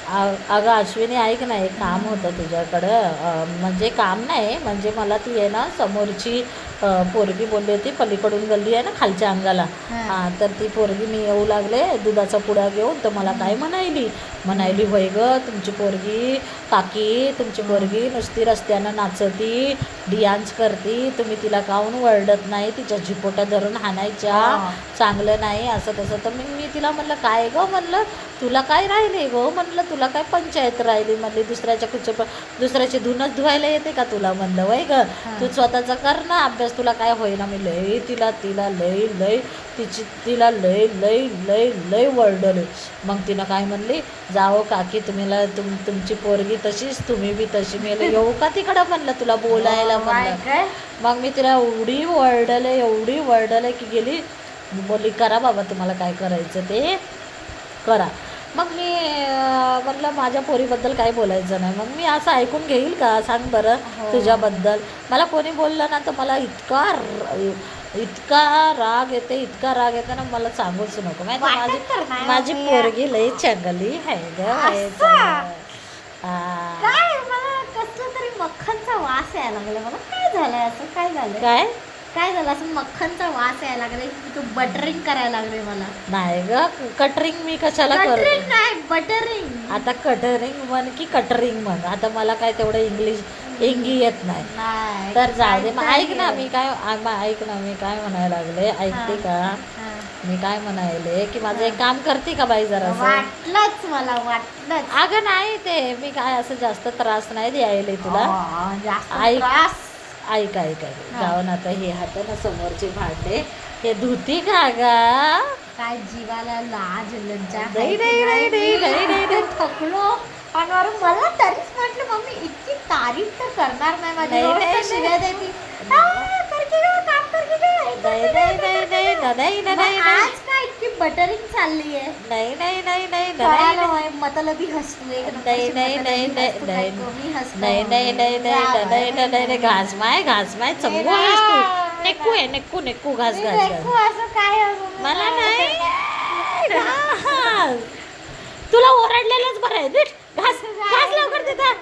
अगं अश्विनी ऐक ना, एक काम होतं तुझ्याकडं. म्हणजे काम नाही, म्हणजे मला ती आहे ना समोरची पोरगी बोलली होती, पलीकडून गल्ली आहे ना खालच्या अंगाला. हा. हां, तर ती पोरगी मी येऊ लागले दुधाचा पुडा घेऊन, तर मला काय म्हणायली होय ग तुमची पोरगी, काकी तुमची पोरगी नुसती रस्त्यानं नाचती, डियांच करती, तुम्ही तिला काहून वरडत नाही, तिच्या झिपोटा धरून हाणायच्या, हा. चांगलं नाही असं तसं. तर मी तिला म्हणलं काय गं म्हणलं, तुला काय राहिले गो म्हणलं, तुला काय पंचायत राहिली म्हणली, दुसऱ्याचे धुनच धुवायला येते का तुला म्हणलं वय ग, तू स्वतःचा कर ना अभ्यास, तुला काय होईना. मी लई तिला तिला लई लई तिला लई लई लई लई वरडले. मग तिनं काय म्हणली, जाओ काकी तुमची पोरगी तशीच, तुम्ही बी तशी. मी येऊ का तिकडं म्हणलं तुला बोलायला म्हणलं. काय मग मी तिला एवढी वरडले की गेली. बोलली करा बाबा तुम्हाला काय करायचं ते करा. मग मी म्हटलं माझ्या पोरीबद्दल काही बोलायचं नाही. मग मी असं ऐकून घेईल का सांग बरं. हो. तुझ्याबद्दल मला कोणी बोललं ना तर मला इतका राग येते ना, मला सांगूच नको माहिती. वाटत तर नाही माझी मम्मी. पोरगी लई चांगली आहे ग. असं? हा. काय मला कसलं तरी मक्खनचा वास यायला लागला. मला काय झालंय, असं काय झालं, काय झालं असं मक्खनचा वास यायला लागलाय, तू बटरिंग करायला लागले मला. नाही ग, कटरिंग मी कशाला कटरिंग करते. नाही, बटरिंग. आता कटरिंग म्हण की कटरिंग म्हण, आता मला काय तेवढं इंगी येत नाही. नाही, तर जाऊ दे. मग ऐक काहीतरी ना आहे. मी काय म्हणायला लागले, ऐकते का. हा. मी काय म्हणायले की माझं एक काम करते का बाई जरा. वाटलंच मला, वाटलंच. अगं नाही, ते मी काय असं जास्त त्रास नाही द्यायले तुला. जास्त ऐक. त्रास. ऐक हा. जाऊन आता हे हात ना समोरचे भांडे हे धुती का गा. काय जीवाला लाज लज्जा नाही, नाही. थकलो. आणि वरून मला तरीच म्हटलं मम्मी इतकी तारीफ तर करणार नाही माझी. नाही, रोज तर नाही, शिव्या देती. करके गं, काम करके गं, हे करके गं, नाही. आज काय इतकी बटरिंग चालली आहे. नाही. कळालं होय, मतलबी हसतू एक नंबरची नाही. मतलबी हसतू, काय कमी हसतो. नाही. घासमाय चंगू आहेस तू. नेक्कू घास. देखू असं काय असं मला नाही. तुला ओरडलेलंच बरं आहे. घास लवकर तिथं.